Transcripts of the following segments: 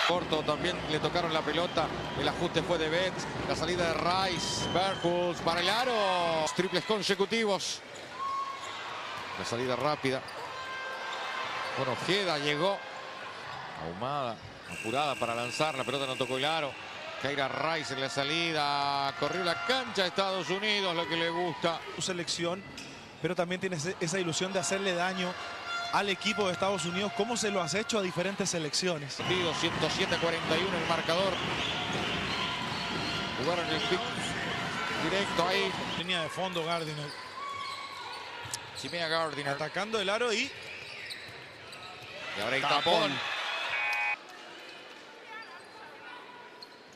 Corto también le tocaron la pelota. El ajuste fue de Betts. La salida de Rice. Berkels para el aro. Triples consecutivos. La salida rápida. Bueno, Ojeda llegó. Ahumada, apurada para lanzar. La pelota no tocó el aro. Keira Rice en la salida. Corrió la cancha de Estados Unidos, lo que le gusta. Su selección, pero también tiene esa ilusión de hacerle daño al equipo de Estados Unidos, como se lo has hecho a diferentes selecciones. 107-41 el marcador. Jugaron el pick directo ahí. Línea de fondo Gardiner. Chimea Gardiner. Atacando el aro y ahora el tapón.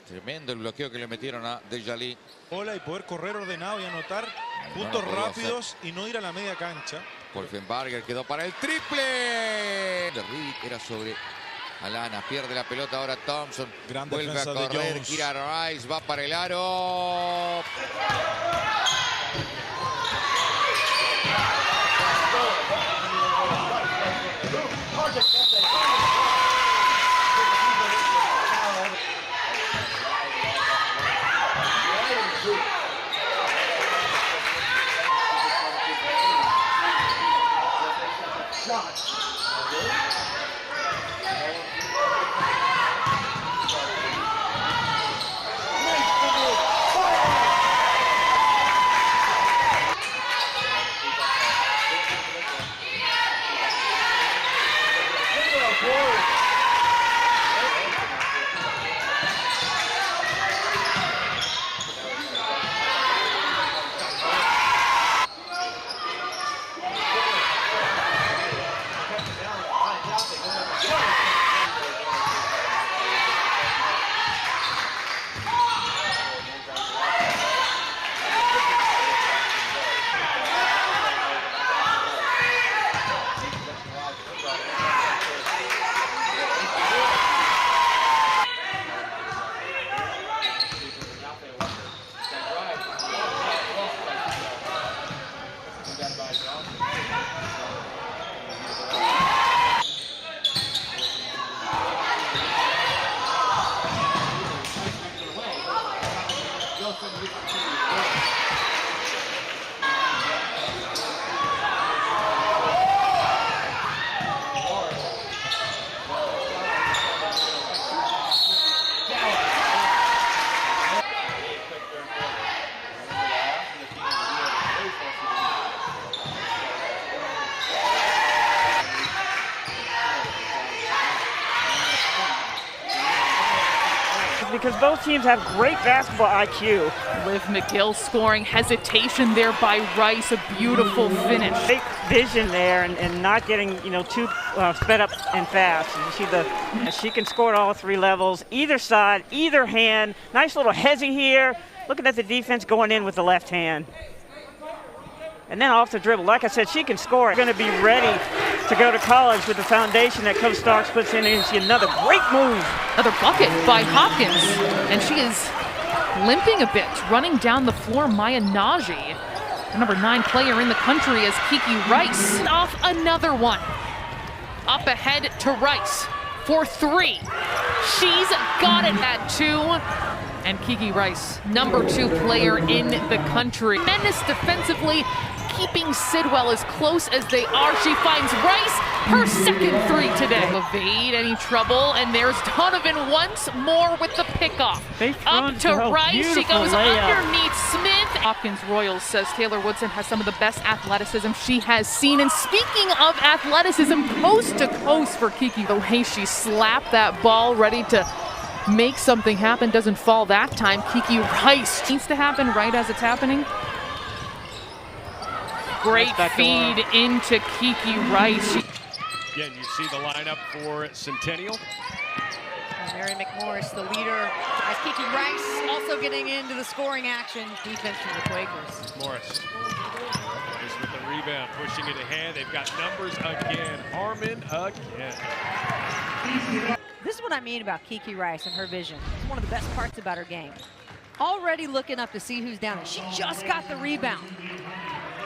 Tremendo el bloqueo que le metieron a Dejali. Bola y poder correr ordenado y anotar puntos rápidos y no ir a la media cancha. Wolfenbarger quedó para el triple. De Riddick era sobre Alana. Pierde la pelota ahora Thompson. Gran vuelve a defensa de correr. Jones. Kira Rice va para el aro. Because both teams have great basketball IQ. With McGill scoring, hesitation there by Rice, a beautiful finish. Great vision there and not getting, too sped up and fast. You see she can score at all three levels, either side, either hand. Nice little hezzy here. Looking at the defense going in with the left hand. And then off the dribble. Like I said, she can score. Going to be ready to go to college with the foundation that Coach Starks puts in. And see another great move. Another bucket by Hopkins. And she is limping a bit, running down the floor. Maya Naji, the number 9 player in the country, as Kiki Rice off another one. Up ahead to Rice for 3. She's got it at 2. And Kiki Rice, number 2 player in the country. Tremendous defensively, keeping Sidwell as close as they are. She finds Rice, her second 3 today. Evade any trouble, and there's Donovan once more with the pickoff. Up to Rice, she goes underneath Smith. Hopkins Royals says Taylor Woodson has some of the best athleticism she has seen. And speaking of athleticism, coast to coast for Kiki. The way she slapped that ball, ready to make something happen, doesn't fall that time. Kiki Rice needs to happen right as it's happening. Great feed into Kiki Rice. Again, you see the lineup for Centennial. And Mary McMorris, the leader, as Kiki Rice also getting into the scoring action. Defense from the Quakers. Morris is with the rebound, pushing it ahead. They've got numbers again. Harmon again. This is what I mean about Kiki Rice and her vision. It's one of the best parts about her game. Already looking up to see who's down, and she just got the rebound.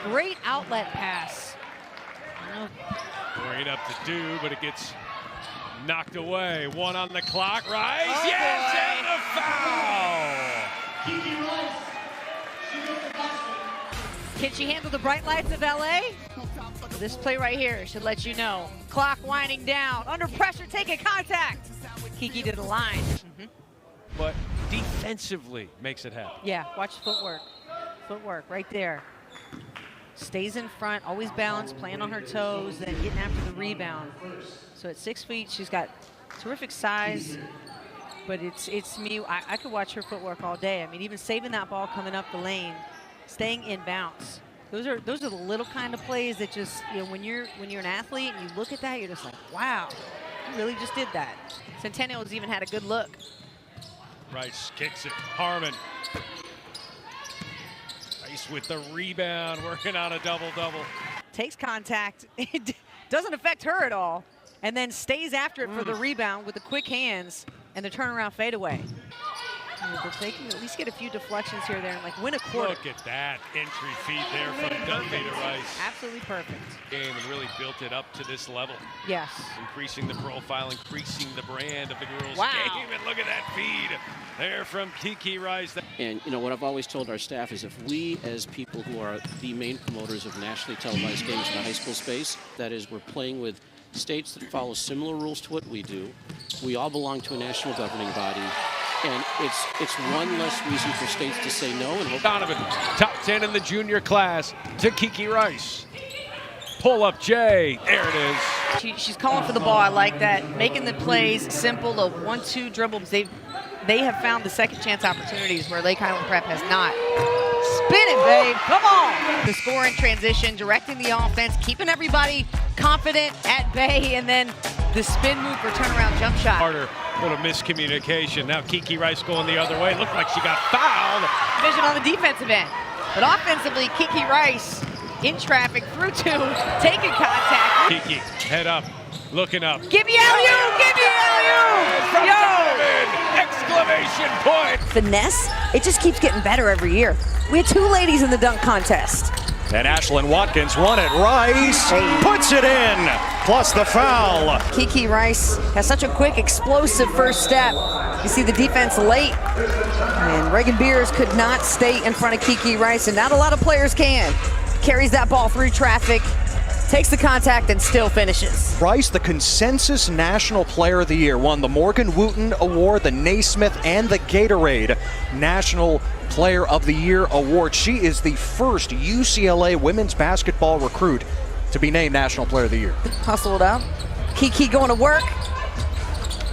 Great outlet pass. Great up to do, but it gets Knocked away. 1 on the clock. Rice. Oh, yes, boy. and the foul. Can she handle the bright lights of LA? This play right here should let you know. Clock winding down. Under pressure, taking contact. Kiki to the line. But defensively makes it happen. Yeah, watch footwork. Footwork right there. Stays in front, always balanced, playing on her toes, then getting after the rebound. So at 6 feet, she's got terrific size, but it's me. I could watch her footwork all day. I mean, even saving that ball coming up the lane, staying in bounce. Those are the little kind of plays that just, you know, when you're an athlete and you look at that, you're just like, wow, you really just did that. Centennial's even had a good look. Rice kicks it. Harmon. Rice with the rebound, working on a double-double. Takes contact. It doesn't affect her at all, and then stays after it for the rebound with the quick hands and the turnaround fadeaway. If they can at least get a few deflections here or there and like win a quarter. Look at that entry feed there from Duffy to Rice. Absolutely perfect. Game and really built it up to this level. Yes. Increasing the profile, increasing the brand of the girls' Wow. game. And look at that feed there from Kiki Rice. And you know what I've always told our staff is if we, as people who are the main promoters of nationally televised games in the high school space, that is, we're playing with states that follow similar rules to what we do. We all belong to a national governing body. And it's one less reason for states to say no. And Donovan, top 10 in the junior class to Kiki Rice. Pull up Jay. There it is. She's calling for the ball. I like that. Making the plays simple, a 1-2 dribble. They have found the second chance opportunities where Lake Highland Prep has not. Spin it, babe. Come on. The score in transition, directing the offense, keeping everybody confident at bay, and then the spin move for turnaround jump shot. Harder, little miscommunication. Now Kiki Rice going the other way. Looked like she got fouled. Vision on the defensive end. But offensively, Kiki Rice in traffic through 2, taking contact. Kiki, head up, looking up. Give me alley-oop! Give me alley-oop! From Yo! Donovan, exclamation point. Finesse, it just keeps getting better every year. We had 2 ladies in the dunk contest. And Ashlyn Watkins won it. Rice puts it in, plus the foul. Kiki Rice has such a quick, explosive first step. You see the defense late, and Reagan Beers could not stay in front of Kiki Rice, and not a lot of players can. Carries that ball through traffic, takes the contact, and still finishes. Rice, the consensus National Player of the Year, won the Morgan Wooten Award, the Naismith, and the Gatorade National Player of the Year Award. She is the first UCLA women's basketball recruit to be named National Player of the Year. Hustled out. Kiki going to work.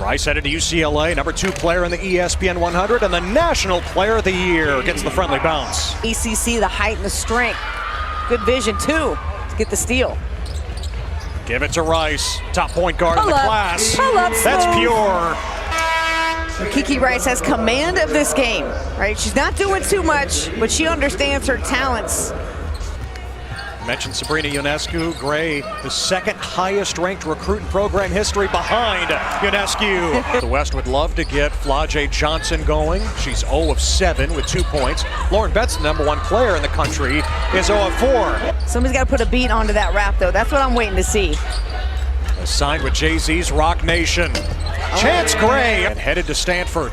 Rice headed to UCLA, number 2 player in the ESPN 100, and the National Player of the Year gets the friendly bounce. ACC, the height and the strength. Good vision, too, to get the steal. Give it to Rice, top point guard in the class. Pull up, That's smooth. pure. Kiki Rice has command of this game, right? She's not doing too much, but she understands her talents. Mentioned Sabrina Ionescu, Gray, the second highest ranked recruit in program history behind Ionescu. The West would love to get Flau'jae Johnson going. She's 0 of 7 with 2 points. Lauren Betts, the number 1 player in the country, is 0 of 4. Somebody's got to put a beat onto that rap, though. That's what I'm waiting to see. Signed with Jay-Z's Rock Nation. Chance Gray and headed to Stanford.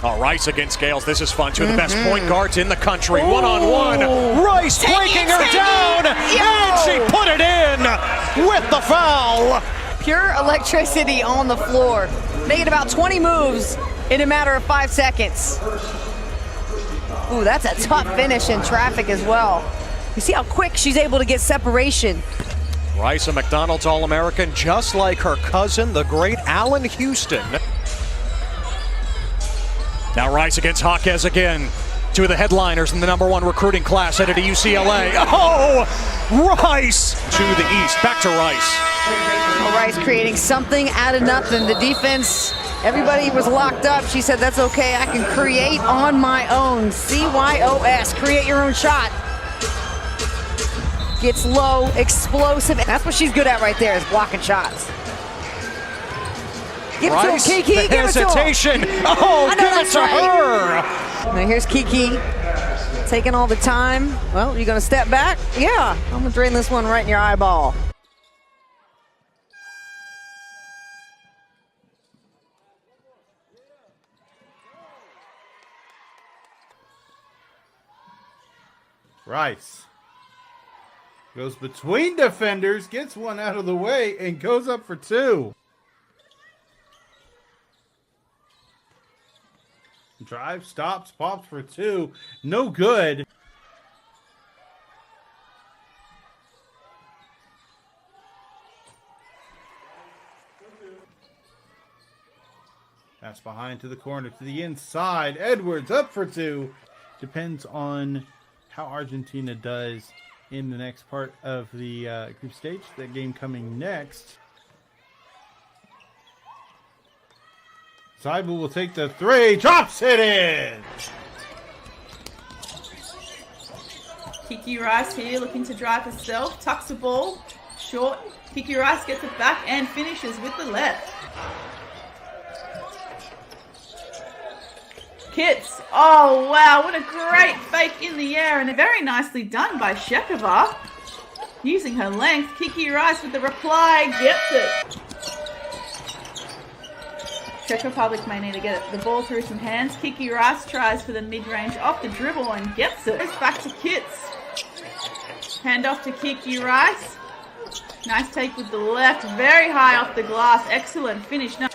Oh, Rice against Gales. This is fun. 2 of the best point guards in the country. One-on-one. Rice breaking her down. And she put it in with the foul. Pure electricity on the floor. Making about 20 moves in a matter of 5 seconds. Ooh, that's a tough finish in traffic as well. You see how quick she's able to get separation. Rice, a McDonald's All-American, just like her cousin, the great Allen Houston. Now Rice against Jaquez again. 2 of the headliners in the number 1 recruiting class headed to UCLA. Oh, Rice to the east. Back to Rice. Well, Rice creating something out of nothing. The defense, everybody was locked up. She said, that's okay, I can create on my own. CYOS, create your own shot. Gets low, explosive. That's what she's good at right there, is blocking shots. Give it to him, Kiki. The give hesitation. It to him. Oh, give it to right. her. Now here's Kiki taking all the time. Well, you gonna step back? Yeah, I'm gonna drain this one right in your eyeball. Rice goes between defenders, gets one out of the way, and goes up for two. Drive, stops, pops for two. No good. Pass behind to the corner, to the inside. Edwards up for two. Depends on how Argentina does in the next part of the group stage. That game coming next. Seibel will take the three, drops it in! Kiki Rice here looking to drive herself, tucks the ball, short. Kiki Rice gets it back and finishes with the left. Kits, oh wow, what a great fake in the air and very nicely done by Shekova. Using her length, Kiki Rice with the reply, gets it. Czech Republic may need to get the ball through some hands. Kiki Rice tries for the mid-range off the dribble and gets it. Goes back to Kits. Hand off to Kiki Rice. Nice take with the left, very high off the glass. Excellent finish. No.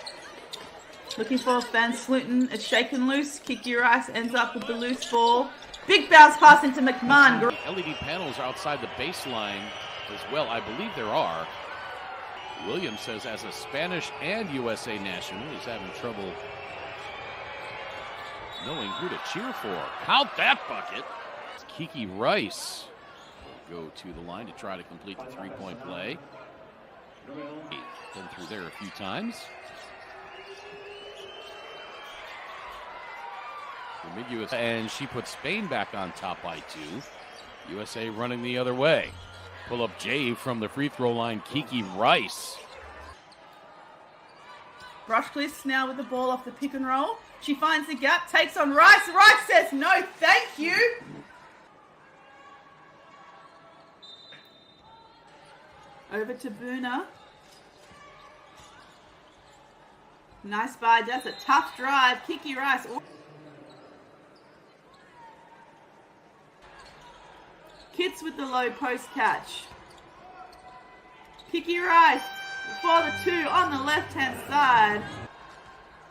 Looking for Van Slooten. It's shaken loose. Kiki Rice ends up with the loose ball. Big bounce pass into McMahon. LED panels are outside the baseline as well. I believe there are. Williams says as a Spanish and USA national, he's having trouble knowing who to cheer for. Count that bucket. It's Kiki Rice will go to the line to try to complete the three-point play. Been through there a few times. And she puts Spain back on top by two. USA running the other way. Pull up Jay from the free throw line, Kiki Rice. Rushcliffe now with the ball off the pick and roll. She finds the gap, takes on Rice. Rice says no, thank you. Over to Boona. Nice by, that's a tough drive. Kiki Rice. Kits with the low post catch. Kiki Rice for the two on the left-hand side.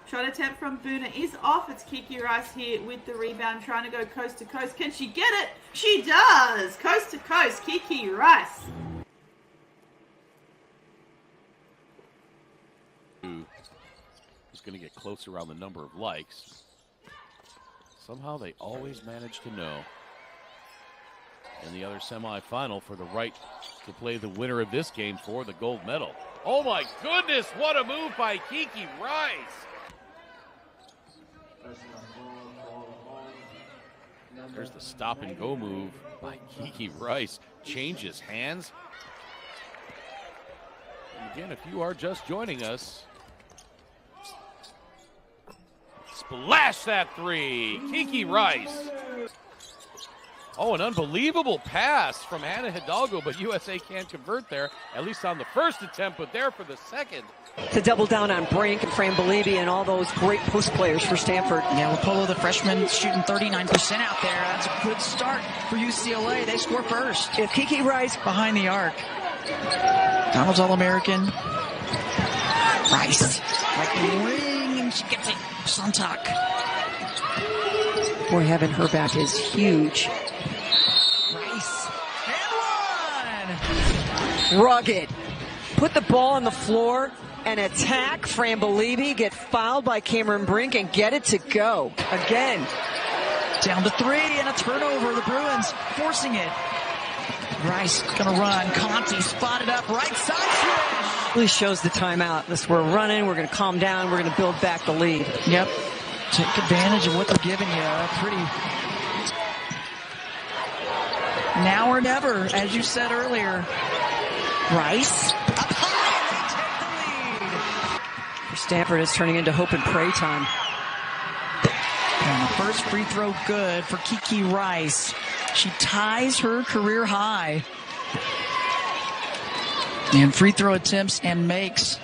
Shot attempt from Boona is off. It's Kiki Rice here with the rebound, trying to go coast to coast. Can she get it? She does! Coast to coast, Kiki Rice. Who's going to get closer on the number of likes. Somehow they always manage to know. In the other semifinal for the right to play the winner of this game for the gold medal. Oh my goodness, what a move by Kiki Rice! There's the stop and go move by Kiki Rice. Changes hands. And again, if you are just joining us, splash that three, Kiki Rice. Oh, an unbelievable pass from Hannah Hidalgo, but USA can't convert there, at least on the first attempt, but there for the second. To double down on Brink and Fran Belibi and all those great post players for Stanford. Yeah, Lapolo, the freshman, shooting 39% out there. That's a good start for UCLA. They score first. If Kiki Rice behind the arc. Donald's All-American. Rice. Like the ring, and she gets it. Sontak. Boy, having her back is huge. Rugged. Put the ball on the floor and attack Fran Belibi, get fouled by Cameron Brink, and get it to go. Again. Down to three and a turnover. The Bruins forcing it. Rice gonna run. Conti spotted up. Right side switch. Really shows the timeout. This, we're running. We're gonna calm down. We're gonna build back the lead. Yep. Take advantage of what they're giving you. Pretty. Now or never, as you said earlier. Rice. Up high, they take the lead. Stanford is turning into hope and pray time. And the first free throw good for Kiki Rice. She ties her career high. And free throw attempts and makes.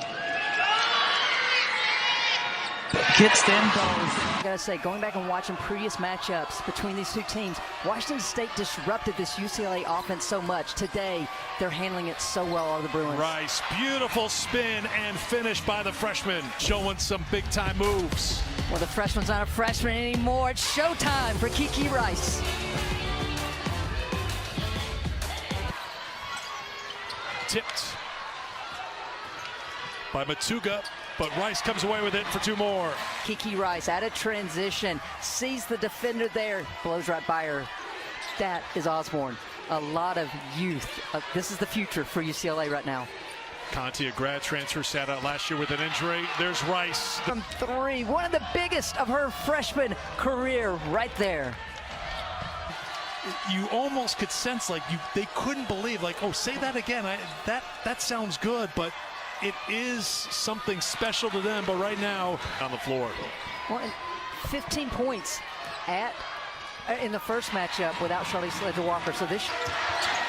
Hits them both. I gotta say, going back and watching previous matchups between these two teams, Washington State disrupted this UCLA offense so much. Today, they're handling it so well, are the Bruins. Rice, beautiful spin and finish by the freshman, showing some big-time moves. Well, the freshman's not a freshman anymore. It's showtime for Kiki Rice. Tipped by Matuga, but Rice comes away with it for two more. Kiki Rice out of transition, sees the defender there, blows right by her. That is Osborne. A lot of youth. This is the future for UCLA right now. Conti, a grad transfer, sat out last year with an injury. There's Rice. From three, one of the biggest of her freshman career right there. You almost could sense like they couldn't believe, like, oh, say that again. That sounds good, but it is something special to them. But right now on the floor. Well, 15 points in the first matchup without Charlize Sledger-Walker. So this.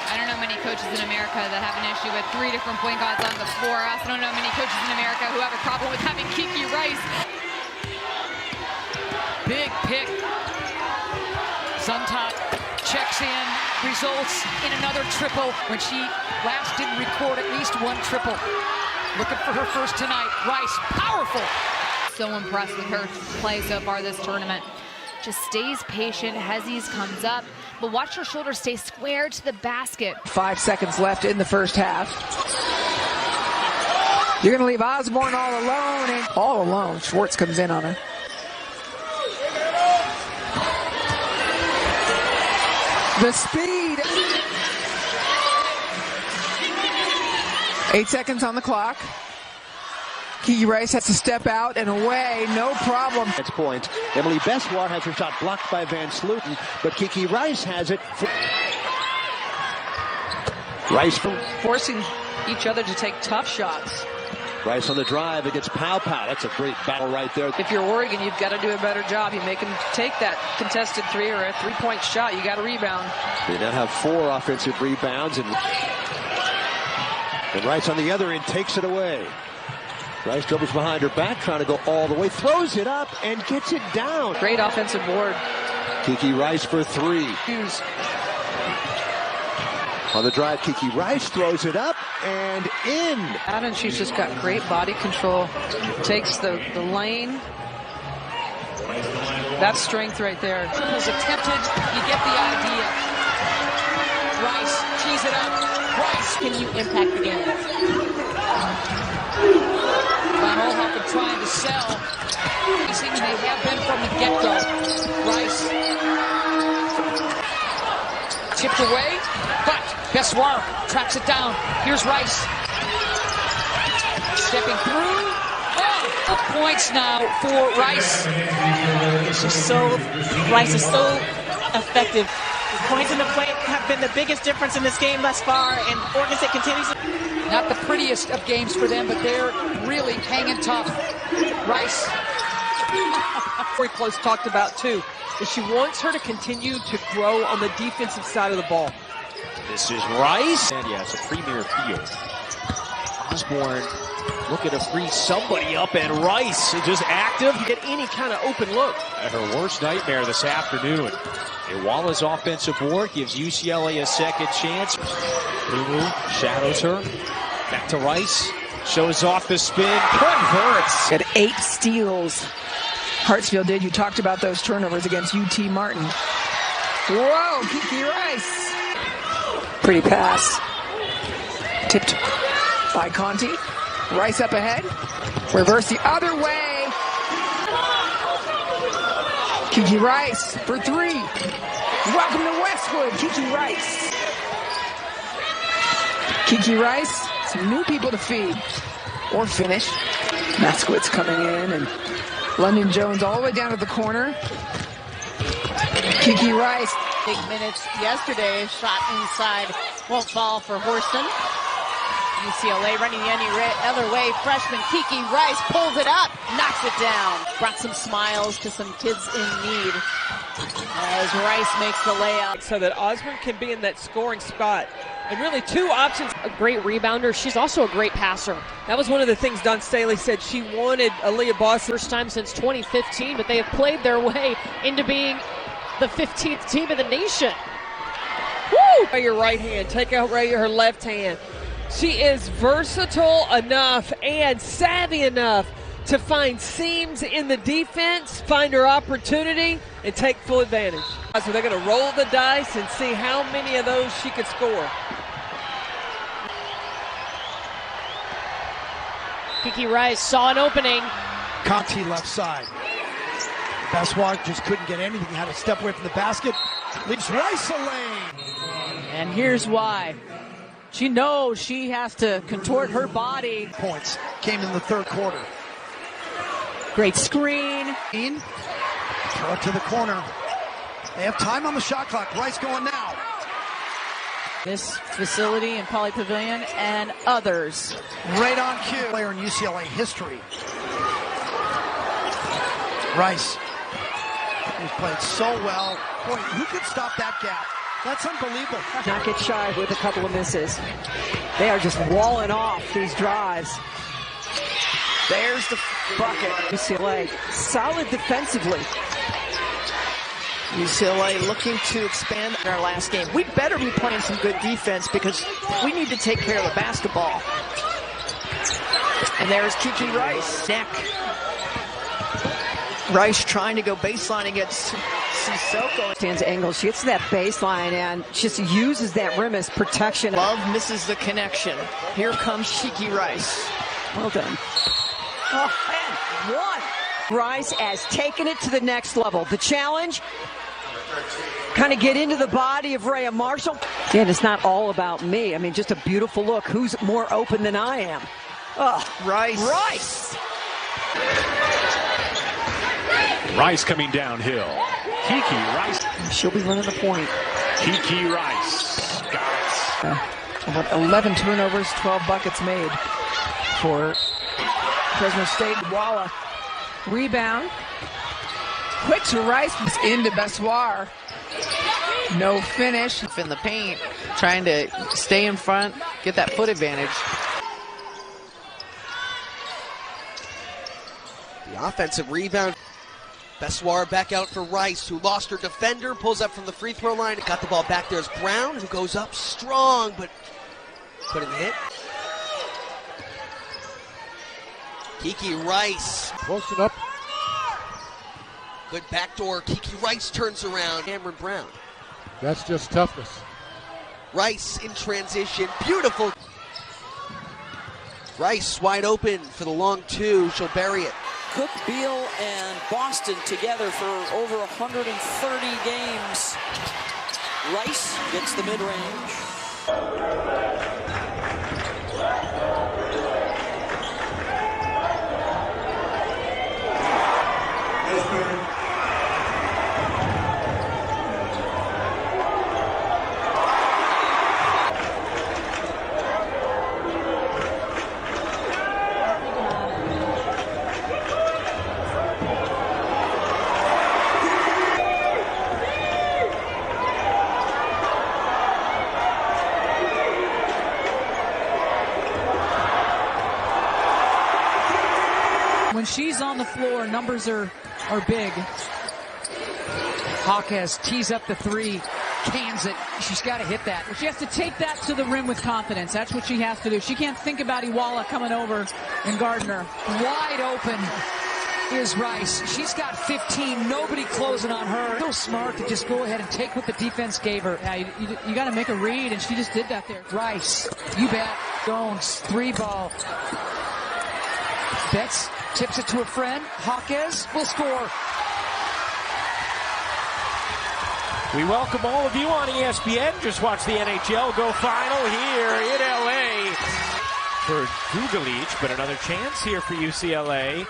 I don't know many coaches in America that have an issue with 3 different point guards on the floor. I also don't know many coaches in America who have a problem with having Kiki Rice. Big pick. Zonta checks in, results in another triple when she last didn't record at least one triple. Looking for her first tonight. Rice, powerful. So impressed with her play so far this tournament. Just stays patient. Hezzies comes up, but watch her shoulders stay square to the basket. 5 seconds left in the first half. You're going to leave Osborne all alone, and all alone. Schwartz comes in on her. The speed. 8 seconds on the clock. Kiki Rice has to step out and away, no problem. That's point. Emily Beswar has her shot blocked by Van Sluten, but Kiki Rice has it. Rice forcing each other to take tough shots. Rice on the drive against Pow Pow. That's a great battle right there. If you're Oregon, you've got to do a better job. You make them take that contested three or a three-point shot. You got to rebound. They now have 4 offensive rebounds, and Rice on the other end takes it away. Rice dribbles behind her back, trying to go all the way, throws it up, and gets it down. Great offensive board. Kiki Rice for 3. On the drive, Kiki Rice throws it up and in. And she's just got great body control. Takes the lane. That's strength right there. Triples attempted. You get the idea. Rice tees it up. Rice, can you impact the game? Van Olhoffen trying to sell. They have been from the get-go. Rice tipped away, but Beswar tracks it down. Here's Rice. Stepping through. Oh, points now for Rice. Rice is so effective. The points in the plate have been the biggest difference in this game thus far, and Oregon State continues. Not the prettiest of games for them, but they're really hanging tough. Rice. Very close talked about too, is she wants her to continue to grow on the defensive side of the ball. This is Rice. And yes, a premier field. Osborne looking to free somebody up, and Rice just active. Get any kind of open look. At her worst nightmare this afternoon. Iwala's offensive board gives UCLA a second chance. Lulu shadows her. Back to Rice. Shows off the spin. Converts. At 8 steals. Hartsfield did. You talked about those turnovers against UT Martin. Whoa, Kiki Rice. Pretty pass. Tipped by Conti. Rice up ahead. Reverse the other way. Kiki Rice for 3. Welcome to Westwood, Kiki Rice. Kiki Rice, some new people to feed or finish. Maskowitz coming in, and London Jones all the way down to the corner. Kiki Rice. Big minutes yesterday, shot inside, won't fall for Horston. UCLA running the other way. Freshman Kiki Rice pulls it up, knocks it down. Brought some smiles to some kids in need as Rice makes the layup. So that Osborne can be in that scoring spot. And really two options. A great rebounder. She's also a great passer. That was one of the things Don Staley said. She wanted Aaliyah Boston. First time since 2015, but they have played their way into being the 15th team in the nation. Woo! Your right hand, take out her left hand. She is versatile enough and savvy enough to find seams in the defense, find her opportunity, and take full advantage. So they're going to roll the dice and see how many of those she could score. Kiki Rice saw an opening. Conti left side. Bathesda just couldn't get anything. Had to step away from the basket. Leaves Rice a lane. And here's why. She knows she has to contort her body. Points came in the third quarter. Great screen. Throw it to the corner. They have time on the shot clock. Rice going now. This facility in Poly Pavilion and others. Right on cue. Player in UCLA history. Rice. He's played so well. Boy, who could stop that gap? That's unbelievable. Not get shy with a couple of misses. They are just walling off these drives. There's the bucket. UCLA solid defensively. UCLA looking to expand in our last game. We better be playing some good defense because we need to take care of the basketball. And there's Kiki Rice. Neck. Rice trying to go baseline against Sissoko. Stands angle. She gets to that baseline and just uses that rim as protection. Love misses the connection. Here comes Kiki Rice. Well done. Oh, and one. Rice has taken it to the next level. The challenge, kind of get into the body of Rhea Marshall. And it's not all about me. I mean, just a beautiful look. Who's more open than I am? Oh, Rice. Rice. Rice coming downhill. Kiki Rice. She'll be running the point. Kiki Rice. Got it. About 11 turnovers, 12 buckets made for Fresno State. Walla. Rebound. Quick to Rice. Into Bathesda. No finish. In the paint. Trying to stay in front. Get that foot advantage. The offensive rebound. Bathesda back out for Rice, who lost her defender, pulls up from the free throw line. Got the ball back there as Brown, who goes up strong, but couldn't hit. Kiki Rice. Close enough. Good backdoor. Kiki Rice turns around. Cameron Brown. That's just toughness. Rice in transition. Beautiful. Rice wide open for the long two. She'll bury it. Cook, Beal, and Boston together for over 130 games. Rice gets the mid-range. When she's on the floor, numbers are big. Hawkes tees up the three, cans it. She's got to hit that. She has to take that to the rim with confidence. That's what she has to do. She can't think about Iwala coming over and Gardner. Wide open is Rice. She's got 15. Nobody closing on her. So smart to just go ahead and take what the defense gave her. Yeah, you got to make a read, and she just did that there. Rice, you bet. Jones, three ball. Betts tips it to a friend. Hawkes will score. We welcome all of you on ESPN. Just watch the NHL Go Final here in LA for Gugalich, but another chance here for UCLA.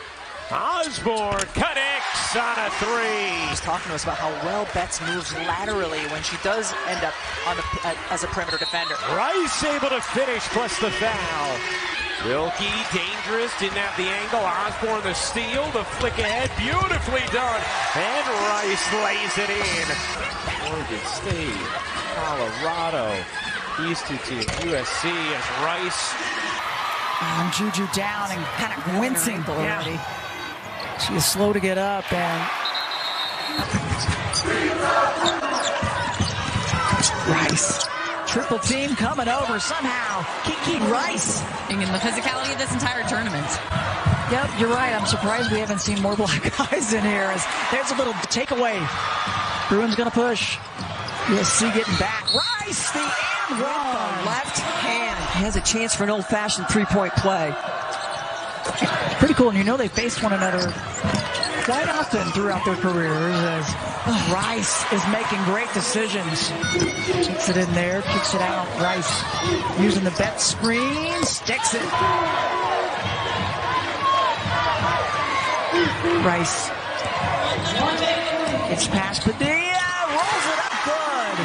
Osborne connects on a three. He's talking to us about how well Betts moves laterally when she does end up on the, as a perimeter defender. Rice able to finish plus the foul. Wilkie dangerous, didn't have the angle. Osborne the steal, the flick ahead, beautifully done. And Rice lays it in. Oregon State, Colorado, these two teams, USC as Rice. And Juju down and kind of wincing already. She is slow to get up and Rice. Triple team coming over somehow. Kiki Rice. In the physicality of this entire tournament. Yep, you're right. I'm surprised we haven't seen more black guys in here. There's a little takeaway. Bruins gonna push. USC getting back. Rice, the and one. Left hand. He has a chance for an old-fashioned three-point play. Pretty cool, and you know they faced one another quite often throughout their careers as Rice is making great decisions. Kicks it in there, kicks it out. Rice using the bet screen, sticks it. Rice. It's past Padilla, rolls it up good.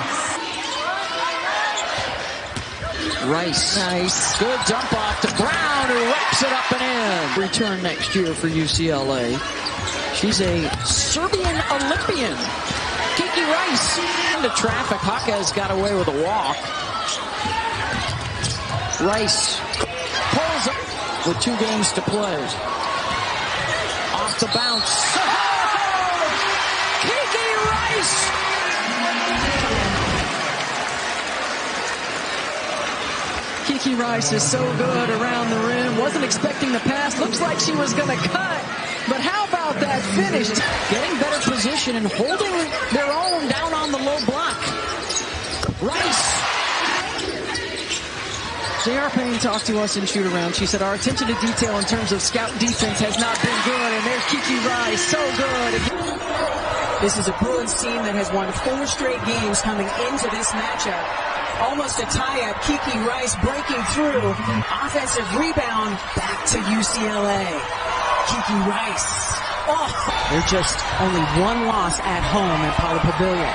Rice. Nice. Good dump off to Brown, who wraps it up and in. Return next year for UCLA. She's a Serbian Olympian. Kiki Rice. Into traffic. Hawkes got away with a walk. Rice pulls up with 2 games to play. Off the bounce. Kiki Rice. Kiki Rice is so good around the rim. Wasn't expecting the pass. Looks like she was going to cut. But how about that finish? Getting better position and holding their own down on the low block. Rice. J.R. Payne talked to us in shoot around. She said our attention to detail in terms of scout defense has not been good. And there's Kiki Rice. So good. This is a Bruins team that has won 4 straight games coming into this matchup. Almost a tie-up. Kiki Rice breaking through. Offensive rebound. Back to UCLA. Kiki Rice. Oh. They're just only 1 loss at home at Paula Pavilion.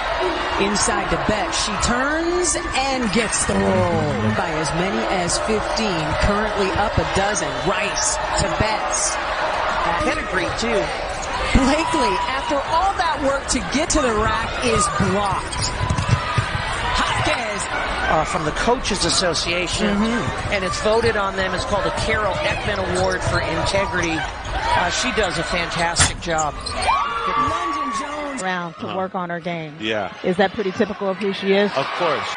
Inside to Bet. She turns and gets the roll by as many as 15. Currently up a dozen. Rice to Betts. Pedigree too. Blakely, after all that work to get to the rack, is blocked. From the Coaches Association, and it's voted on them. It's called the Carol Ekman Award for Integrity. She does a fantastic job. London Jones around to work on her game. Yeah. Is that pretty typical of who she is? Of course.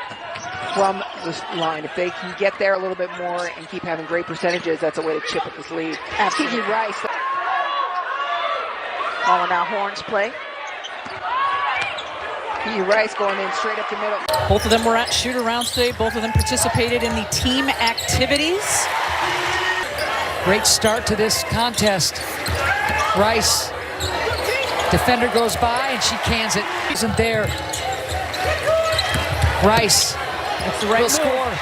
From this line, if they can get there a little bit more and keep having great percentages, that's a way to chip at this lead. Kiki Rice. Calling out Horns play. Kiki Rice going in straight up the middle. Both of them were at shoot-arounds today. Both of them participated in the team activities. Great start to this contest. Rice, defender goes by and she cans it. Isn't there. Rice will score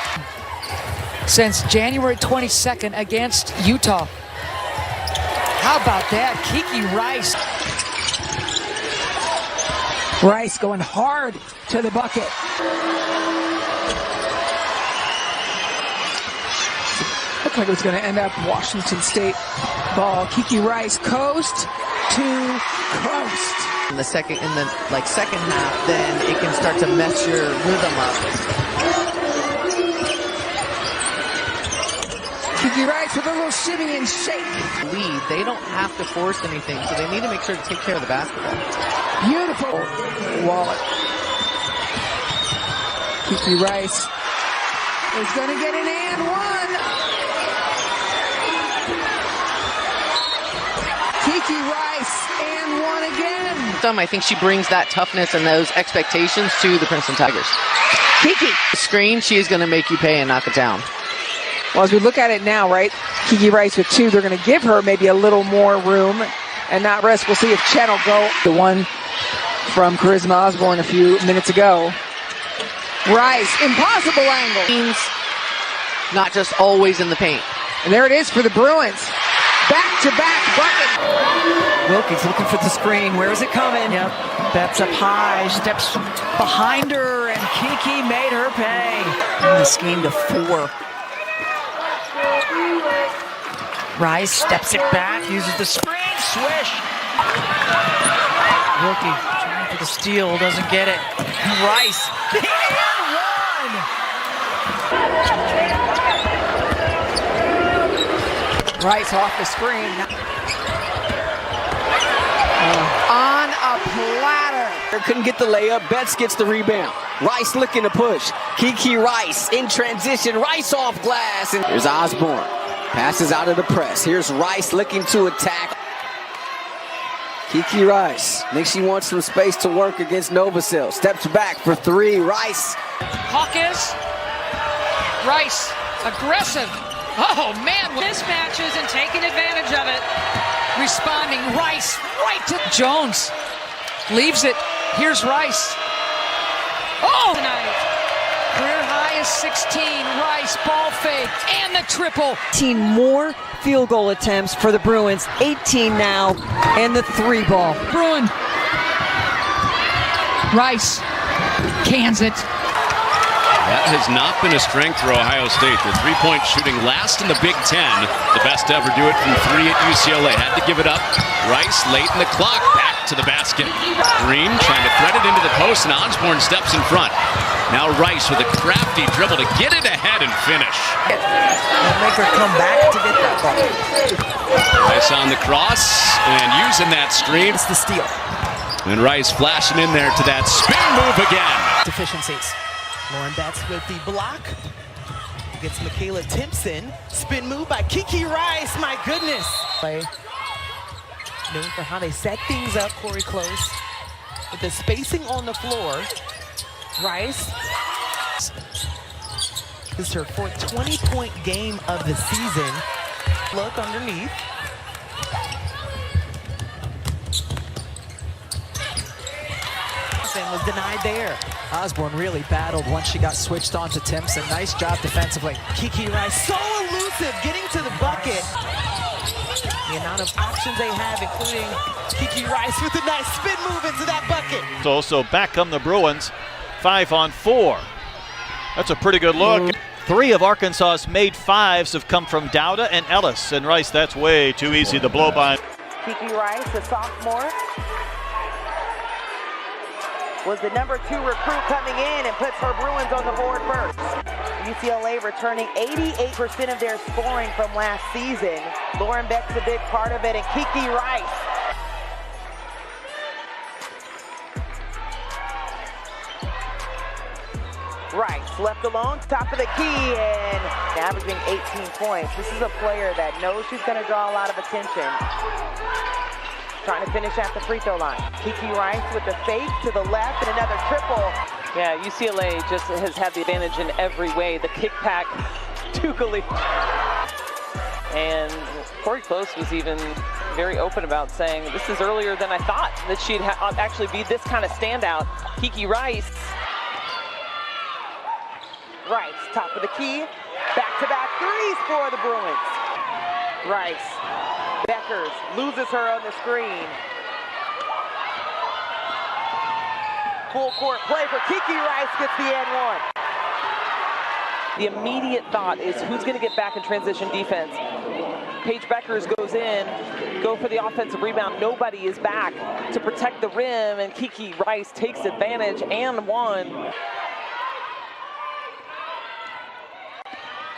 since January 22nd against Utah. How about that? Kiki Rice. Rice going hard to the bucket. Looked like it was going to end up Washington State ball. Kiki Rice coast to coast. In the second half, then it can start to mess your rhythm up. Kiki Rice with a little shimmy and shake. Lead. They don't have to force anything, so they need to make sure to take care of the basketball. Beautiful wallet. Kiki Rice is going to get an and one. Kiki Rice and one again. I think she brings that toughness and those expectations to the Princeton Tigers. Kiki. Screen, she is going to make you pay and knock it down. Well, as we look at it now, right, Kiki Rice with 2, they're going to give her maybe a little more room and not rest. We'll see if Chen will go. The one from Charisma Osborne a few minutes ago. Rice, impossible angle. Not just always in the paint. And there it is for the Bruins. back-to-back bucket. Wilkie's looking for the screen. Where is it coming? Yep. Betts up high, steps behind her, and Kiki made her pay. In this game to 4. Rice steps it back, uses the screen, swish. Wilkie trying for the steal, doesn't get it. Rice, the and one! Rice off the screen. On a platter. Couldn't get the layup. Betts gets the rebound. Rice looking to push. Kiki Rice in transition. Rice off glass. And here's Osborne. Passes out of the press. Here's Rice looking to attack. Kiki Rice thinks she wants some space to work against Novosel. Steps back for 3. Rice. Hawkins. Rice. Aggressive. Oh, man. Mismatches and taking advantage of it. Responding. Rice right to Jones. Leaves it. Here's Rice. Oh! Tonight. Career high is 16. Rice, ball fake, and the triple. 18 more field goal attempts for the Bruins. 18 now, and the 3-ball. Bruin. Rice. Cans it. That has not been a strength for Ohio State. The three-point shooting last in the Big Ten. The best to ever do it from 3 at UCLA. Had to give it up. Rice late in the clock. Back to the basket. Green trying to thread it into the post, and Osborne steps in front. Now Rice with a crafty dribble to get it ahead and finish. They'll make her come back to get that ball. Rice on the cross and using that screen. It's the steal. And Rice flashing in there to that spin move again. Deficiencies. Lauren Betts with the block. Gets Michaela Timpson. Spin move by Kiki Rice. My goodness. Known for how they set things up. Corey Close with the spacing on the floor. Rice. This is her fourth 20-point game of the season. Look underneath. Was denied there. Osborne really battled once she got switched on to Timpson. Nice job defensively. Kiki Rice, so elusive, getting to the bucket. The amount of options they have, including Kiki Rice with a nice spin move into that bucket. So back come the Bruins, 5-on-4. That's a pretty good look. 3 of Arkansas's made 5s have come from Dowda and Ellis. And Rice, that's way too easy to blow by. Kiki Rice, a sophomore, was the #2 recruit coming in and puts her Bruins on the board first. UCLA returning 88% of their scoring from last season. Lauren Beck's a big part of it, and Kiki Rice. Rice left alone, top of the key, and averaging 18 points. This is a player that knows she's going to draw a lot of attention. Trying to finish at the free throw line. Kiki Rice with the fake to the left and another triple. Yeah, UCLA just has had the advantage in every way. The kickback, Tukali. And Corey Close was even very open about saying, this is earlier than I thought that she'd actually be this kind of standout. Kiki Rice. Rice, top of the key. Back-to-back threes for the Bruins. Rice. Beckers loses her on the screen. Full court play for Kiki Rice, gets the and one. The immediate thought is who's going to get back in transition defense. Paige Beckers goes in, go for the offensive rebound. Nobody is back to protect the rim, and Kiki Rice takes advantage and one.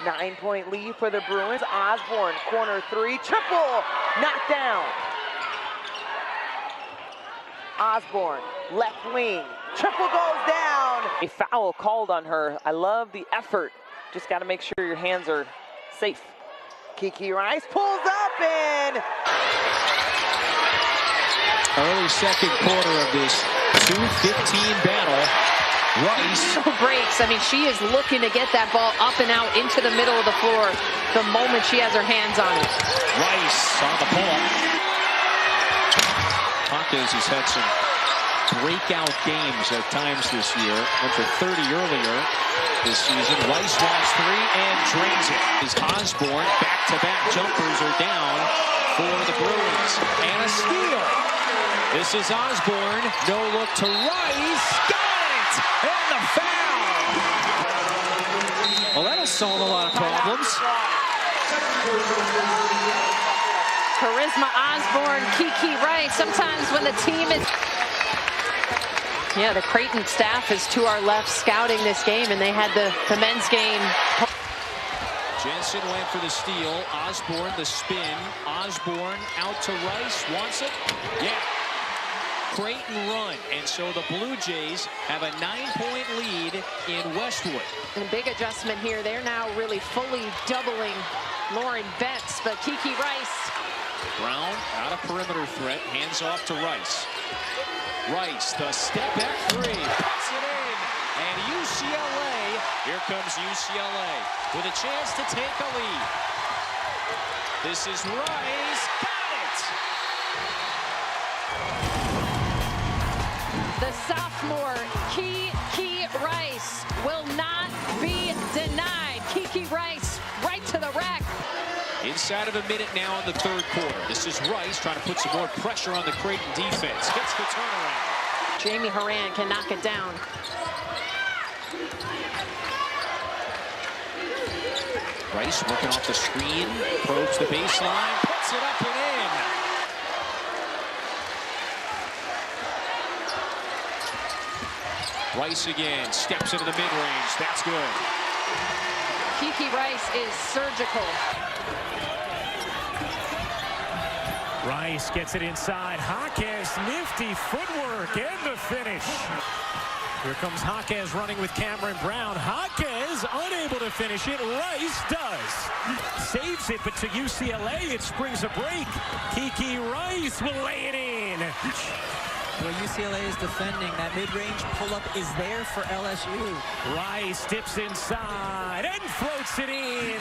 9-point lead for the Bruins. Osborne, corner 3, triple, knocked down. Osborne, left wing, triple goes down. A foul called on her. I love the effort. Just got to make sure your hands are safe. Kiki Rice pulls up and... Early second quarter of this 2:15 battle. Rice. No breaks. I mean, she is looking to get that ball up and out into the middle of the floor the moment she has her hands on it. Rice on the pull-up. Hawkins has had some breakout games at times this year. Went for 30 earlier this season. Rice wants 3 and drains it. As Osborne, back-to-back jumpers are down. steal. This is Osborne. No look to Rice. Got it! And the foul. Well, that'll solve a lot of problems. Charisma Osborne, Kiki Rice. Sometimes when the team is... Yeah, the Creighton staff is to our left scouting this game, and they had the men's game. Jensen went for the steal. Osborne, the spin. Osborne out to Rice. Wants it? Yeah. Creighton run. And so the Blue Jays have a 9-point lead in Westwood. And a big adjustment here. They're now really fully doubling Lauren Betts, but Kiki Rice. Brown out of perimeter threat. Hands off to Rice. Rice, the step back three. Puts it in. And UCLA, here comes UCLA with a chance to take a lead. This is Rice. Got it. The sophomore, Kiki Rice, will not be denied. Kiki Rice right to the rack. Inside of a minute now in the third quarter. This is Rice trying to put some more pressure on the Creighton defense. Gets the turnaround. Jamie Horan can knock it down. Rice working off the screen, probes the baseline, puts it up and in. Rice again, steps into the mid-range. That's good. Kiki Rice is surgical. Rice gets it inside. Jaquez, nifty footwork and the finish. Here comes Jaquez running with Cameron Brown. Jaquez unable to finish it. Rice does. Saves it, but to UCLA it springs a break. Kiki Rice will lay it in. Well, UCLA is defending. That mid-range pull-up is there for LSU. Rice dips inside and floats it in.